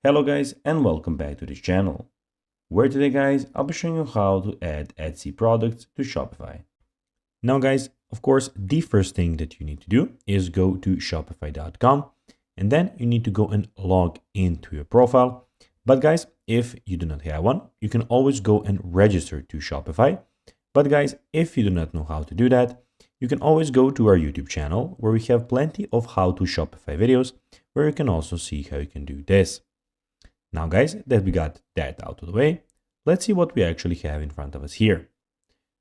Hello guys and welcome back to this channel, where today guys I'll be showing you how to add Etsy products to Shopify. Now guys, of course the first thing that you need to do is go to shopify.com and then you need to go and log into your profile. But guys, if you do not have one, you can always go and register to Shopify. But guys, if you do not know how to do that, you can always go to our YouTube channel where we have plenty of how to Shopify videos where you can also see how you can do this. Now guys, that we got that out of the way, let's see what we actually have in front of us here.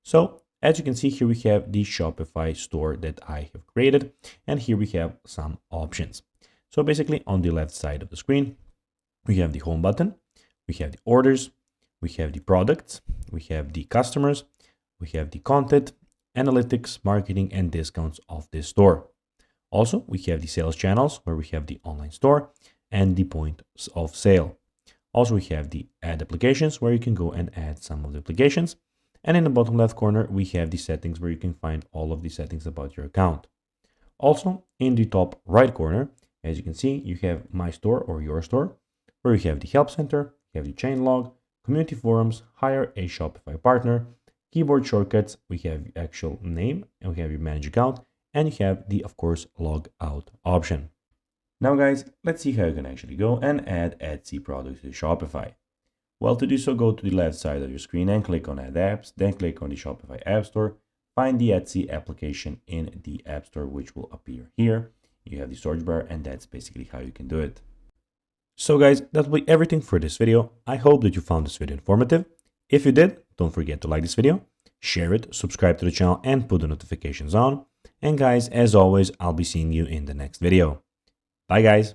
So as you can see here, we have the Shopify store that I have created, and here we have some options. So basically on the left side of the screen, we have the home button, we have the orders, we have the products, we have the customers, we have the content, analytics, marketing, and discounts of this store. Also, we have the sales channels where we have the online store and the points of sale. Also, we have the add applications where you can go and add some of the applications. And in the bottom left corner, we have the settings where you can find all of the settings about your account. Also, in the top right corner, as you can see, you have my store or your store, where you have the help center, you have the chain log, community forums, hire a Shopify partner, keyboard shortcuts, we have the actual name, and we have your manage account, and you have the, of course, log out option. Now guys, let's see how you can actually go and add Etsy products to Shopify. Well, to do so, go to the left side of your screen and click on Add Apps, then click on the Shopify App Store, find the Etsy application in the App Store, which will appear here. You have the search bar, and that's basically how you can do it. So guys, that will be everything for this video. I hope that you found this video informative. If you did, don't forget to like this video, share it, subscribe to the channel, and put the notifications on. And guys, as always, I'll be seeing you in the next video. Bye guys.